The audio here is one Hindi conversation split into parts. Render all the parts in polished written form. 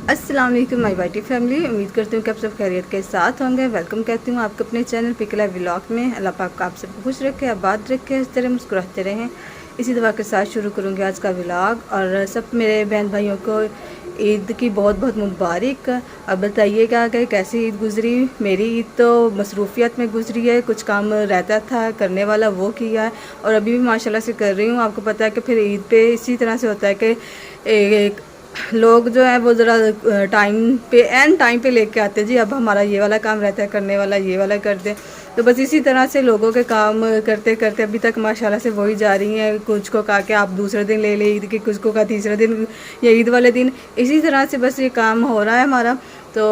अस्सलाम वालेकुम माय वाइटी फैमिली। उम्मीद करती हूँ कि आप सब खैरियत के साथ होंगे। वेलकम कहती हूँ आपको अपने चैनल पिकला व्लॉग में। अल्लाह पाक आप सबको खुश रखे, आबाद रखे, इस तरह मुस्कुराते रहें। इसी दुआ के साथ शुरू करूँगी आज का व्लॉग। और सब मेरे बहन भाइयों को ईद की बहुत बहुत मुबारक। अब बताइएगा कि कैसी ईद गुज़री। मेरी ईद तो मसरूफ़ियत में गुज़री है, कुछ काम रहता था करने वाला वो किया है, और अभी भी माशाल्लाह से कर रही हूँ। आपको पता है कि फिर ईद पे इसी तरह से होता है कि एक लोग जो है वो ज़रा टाइम पे एंड टाइम पे लेके आते हैं, जी अब हमारा ये वाला काम रहता है करने वाला, ये वाला कर दे। तो बस इसी तरह से लोगों के काम करते करते अभी तक माशाल्लाह से वही जा रही हैं। कुछ को कहा कि आप दूसरे दिन ले ईद की, कुछ को कहा तीसरे दिन या ईद वाले दिन। इसी तरह से बस ये काम हो रहा है हमारा। तो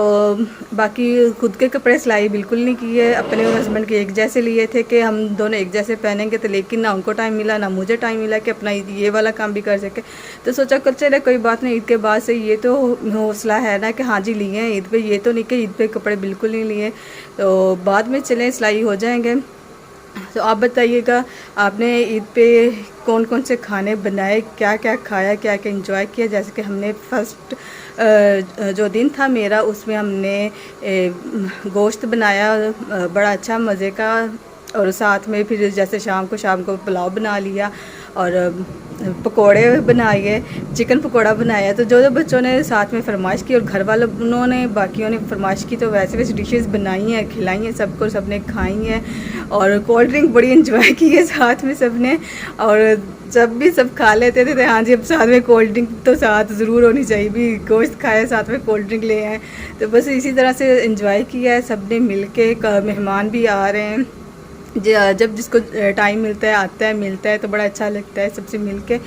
बाकी खुद के कपड़े सिलाई बिल्कुल नहीं किए, अपने और हस्बैंड के एक जैसे लिए थे कि हम दोनों एक जैसे पहनेंगे, तो लेकिन ना उनको टाइम मिला ना मुझे टाइम मिला कि अपना ये वाला काम भी कर सके। तो सोचा कल चले कोई बात नहीं, ईद के बाद से ये तो हौसला है ना कि हाँ जी लिए हैं ईद पे, ये तो नहीं कि ईद पे कपड़े बिल्कुल नहीं लिए, तो बाद में चलें सिलाई हो जाएंगे। तो आप बताइएगा आपने ईद पे कौन कौन से खाने बनाए, क्या क्या खाया, क्या क्या एंजॉय किया। जैसे कि हमने फर्स्ट जो दिन था मेरा, उसमें हमने गोश्त बनाया बड़ा अच्छा मज़े का, और साथ में फिर जैसे शाम को पुलाव बना लिया और पकोड़े बनाए, चिकन पकोड़ा बनाया। तो जो जो बच्चों ने साथ में फरमाइश की और घर वालों उन्होंने बाकियों ने फरमाइश की, तो वैसे वैसे डिशेस बनाई हैं, खिलाई हैं सबको, सबने खाई हैं। और कोल्ड ड्रिंक बड़ी इंजॉय की है साथ में सबने। और जब भी सब खा लेते थे तो हाँ जी अब साथ में कोल्ड ड्रिंक तो साथ ज़रूर होनी चाहिए, भी गोश्त खाया साथ में कोल्ड ड्रिंक ले आए। तो बस इसी तरह से इंजॉय किया है सबने मिल के। मेहमान भी आ रहे हैं, जब जिसको टाइम मिलता है आता है मिलता है तो बड़ा अच्छा लगता है सबसे मिलके।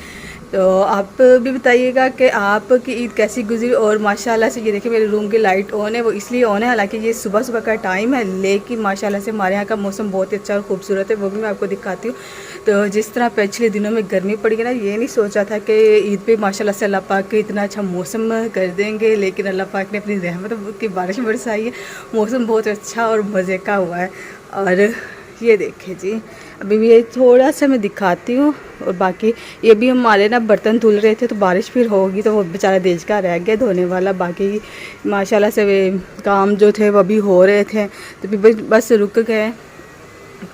तो आप भी बताइएगा कि आपकी ईद कैसी गुजरी। और माशाल्लाह से ये देखिए मेरे रूम की लाइट ऑन है, वो इसलिए ऑन है हालांकि ये सुबह सुबह का टाइम है, लेकिन माशाल्लाह से हमारे यहाँ का मौसम बहुत ही अच्छा और खूबसूरत है, वो भी मैं आपको दिखाती हूँ। तो जिस तरह पिछले दिनों में गर्मी पड़ी है ना, ये नहीं सोचा था कि ईद पे माशाल्लाह से अल्लाह पाक के इतना अच्छा मौसम कर देंगे, लेकिन अल्लाह पाक ने अपनी रहमत की बारिश बरसाई है। मौसम बहुत अच्छा और मज़े का हुआ है। और ये देखें जी, अभी भी ये थोड़ा सा मैं दिखाती हूँ। और बाकी ये भी हमारे ना बर्तन धुल रहे थे, तो बारिश फिर होगी तो वो बेचारा देश का रह गया धोने वाला। बाकी माशाल्लाह से वे काम जो थे वो भी हो रहे थे, तो फिर बस रुक गए।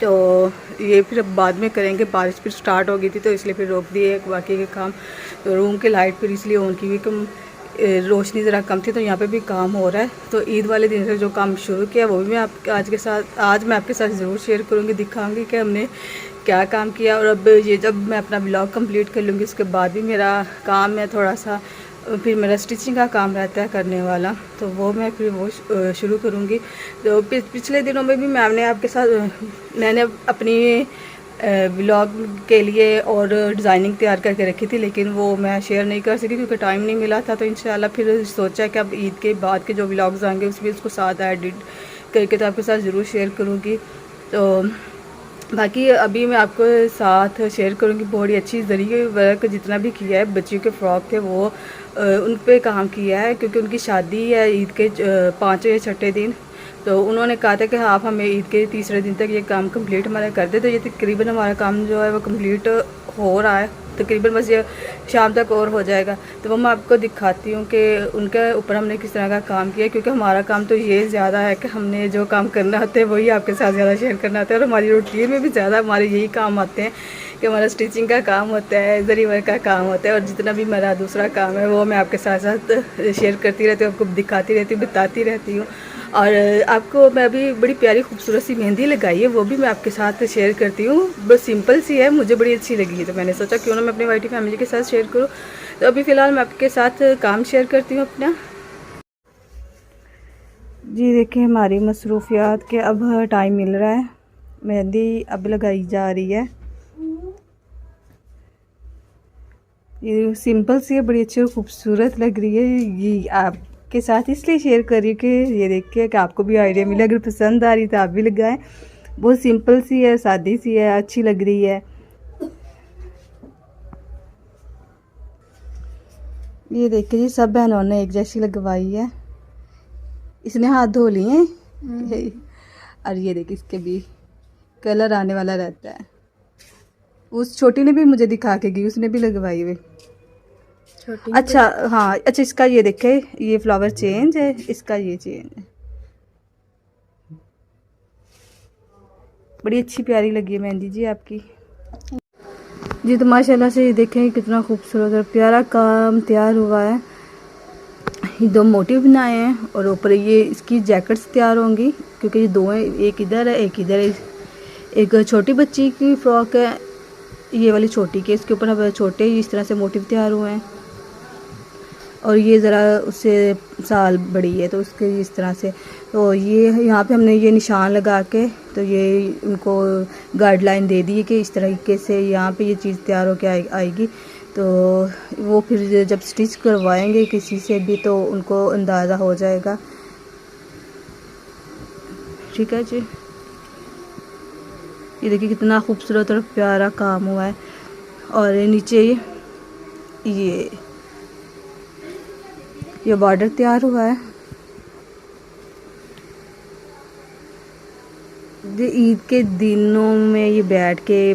तो ये फिर अब बाद में करेंगे, बारिश फिर स्टार्ट हो गई थी तो इसलिए फिर रोक दिए बाकी के काम। तो रूम की लाइट फिर इसलिए ऑन की हुई कि रोशनी ज़रा कम थी, तो यहाँ पे भी काम हो रहा है। तो ईद वाले दिन से जो काम शुरू किया वो भी मैं आज मैं आपके साथ ज़रूर शेयर करूँगी, दिखाऊंगी कि हमने क्या काम किया। और अब ये जब मैं अपना ब्लॉग कंप्लीट कर लूँगी उसके बाद भी मेरा काम है थोड़ा सा, फिर मेरा स्टिचिंग का काम रहता है करने वाला, तो वो मैं फिर वो शुरू करूँगी। तो पिछले दिनों में भी मैंने अपनी व्लॉग के लिए और डिज़ाइनिंग तैयार करके रखी थी, लेकिन वो मैं शेयर नहीं कर सकी क्योंकि टाइम नहीं मिला था। तो इंशाल्लाह फिर सोचा कि अब ईद के बाद के जो व्लॉग्स आएंगे उसमें उसको साथ एडिट करके तो आपके साथ ज़रूर शेयर करूँगी। तो बाकी अभी मैं आपको साथ शेयर करूँगी बहुत ही अच्छी ज़रिए वर्क जितना भी किया है, बच्चियों के फ़्रॉक थे वो उन पे काम किया है, क्योंकि उनकी शादी है ईद के 5वें या 6ठे दिन। तो उन्होंने कहा था कि आप हमें ईद के तीसरे दिन तक ये काम कंप्लीट हमारा कर दे। तो ये तकरीबन हमारा काम जो है वो कंप्लीट हो रहा है, तकरीबन बस ये शाम तक और हो जाएगा। तो वो मैं आपको दिखाती हूँ कि उनके ऊपर हमने किस तरह का काम किया, क्योंकि हमारा काम तो ये ज़्यादा है कि हमने जो काम करना होता है वही आपके साथ ज़्यादा शेयर करना होता है, और हमारी रूटीन में भी ज़्यादा हमारे यही काम आते हैं कि हमारा स्टिचिंग का काम होता है, ज़री वर्क का काम होता है, और जितना भी मेरा दूसरा काम है वो मैं आपके साथ साथ शेयर करती रहती हूँ, आपको दिखाती रहती हूँ, बताती रहती हूँ। और आपको मैं अभी बड़ी प्यारी खूबसूरत सी मेहंदी लगाई है, वो भी मैं आपके साथ शेयर करती हूँ। बस सिंपल सी है, मुझे बड़ी अच्छी लगी है, तो मैंने सोचा क्यों ना मैं अपनी वाइटी फैमिली के साथ शेयर करूँ। तो अभी फ़िलहाल मैं आपके साथ काम शेयर करती हूँ अपना। जी देखिए हमारी मसरूफियात के अब टाइम मिल रहा है, मेहंदी अब लगाई जा रही है। ये सिंपल सी है, बड़ी अच्छी और खूबसूरत लग रही है। ये आपके साथ इसलिए शेयर कर रही हूँ कि ये देखिए कि आपको भी आइडिया मिले, अगर पसंद आ रही तो आप भी लगाएं। बहुत सिंपल सी है, सादी सी है, अच्छी लग रही है। ये देखिए जी सब बहनों ने एक जैसी लगवाई है, इसने हाथ धो लिए हैं। और ये देखिए इसके भी कलर आने वाला रहता है। उस छोटी ने भी मुझे दिखा के गई, उसने भी लगवाई हुई। छोटी। अच्छा हाँ, अच्छा इसका ये देखे, ये फ्लावर चेंज है, इसका ये चेंज है। बड़ी अच्छी प्यारी लगी है मेहंदी जी आपकी जी। तो माशाल्लाह से ये देखें कितना खूबसूरत और प्यारा काम तैयार हुआ है। ये दो मोटिव बनाए हैं और ऊपर ये इसकी जैकेट्स तैयार होंगी, क्योंकि ये दो हैं, एक इधर है एक इधर है। एक छोटी बच्ची की फ्रॉक है, ये वाली छोटी के, इसके ऊपर अब छोटे इस तरह से मोटिव तैयार हुए हैं। और ये ज़रा उससे साल बड़ी है तो उसके इस तरह से, तो ये यहाँ पे हमने ये निशान लगा के, तो ये उनको गाइडलाइन दे दी है कि इस तरीके से यहाँ पे ये चीज़ तैयार होकर आएगी। तो वो फिर जब स्टिच करवाएंगे किसी से भी तो उनको अंदाज़ा हो जाएगा। ठीक है जी। ये देखिए कितना खूबसूरत और प्यारा काम हुआ है। और नीचे ये बॉर्डर तैयार हुआ है। ईद के दिनों में ये बैठ के,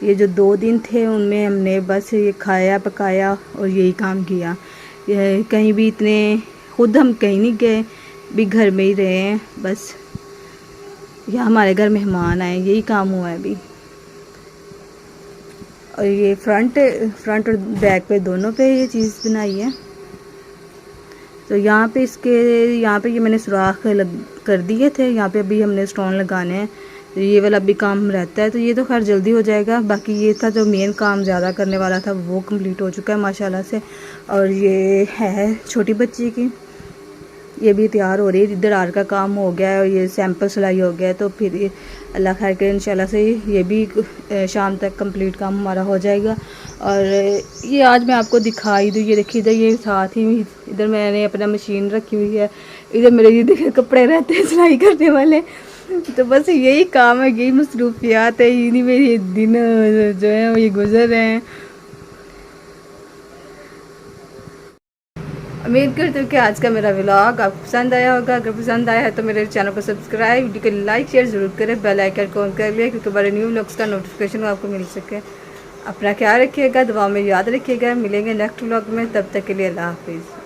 ये जो 2 दिन थे उनमें हमने बस ये खाया पकाया और यही काम किया। कहीं भी इतने खुद हम कहीं नहीं गए, भी घर में ही रहे हैं बस। या हमारे घर मेहमान आए, यही काम हुआ है अभी। और ये फ्रंट और बैक पे दोनों पे ये चीज़ बनाई है। तो यहाँ पे यहाँ पे ये मैंने सुराख कर दिए थे, यहाँ पे अभी हमने स्टोन लगाने हैं। तो ये वाला भी काम रहता है, तो ये तो खैर जल्दी हो जाएगा। बाकी ये था जो मेन काम ज़्यादा करने वाला था वो कंप्लीट हो चुका है माशाल्लाह से। और ये है छोटी बच्ची की, ये भी तैयार हो रही है। इधर आर का काम हो गया है और ये सैंपल सिलाई हो गया है। तो फिर ये अल्लाह खैर करे इंशाल्लाह से ये भी शाम तक कंप्लीट काम हमारा हो जाएगा। और ये आज मैं आपको दिखाई दूँ, ये देखिए इधर ये साथ ही इधर मैंने अपना मशीन रखी हुई है। इधर मेरे ये देखिए कपड़े रहते हैं सिलाई करने वाले। तो बस यही काम है, यही मसरूफियात है, इन्हीं में ये दिन जो है ये गुजर रहे हैं। उम्मीद करती हूँ कि आज का मेरा व्लॉग आपको पसंद आया होगा। अगर पसंद आया है तो मेरे चैनल को सब्सक्राइब, वीडियो को लाइक शेयर ज़रूर करें, बेल आइकन को ऑन कर लिया क्योंकि बड़े न्यू व्लॉग्स का नोटिफिकेशन आपको मिल सके। अपना ख्याल रखिएगा, दुआ में याद रखिएगा। मिलेंगे नेक्स्ट व्लॉग में, तब तक के लिए अल्लाह हाफिज़।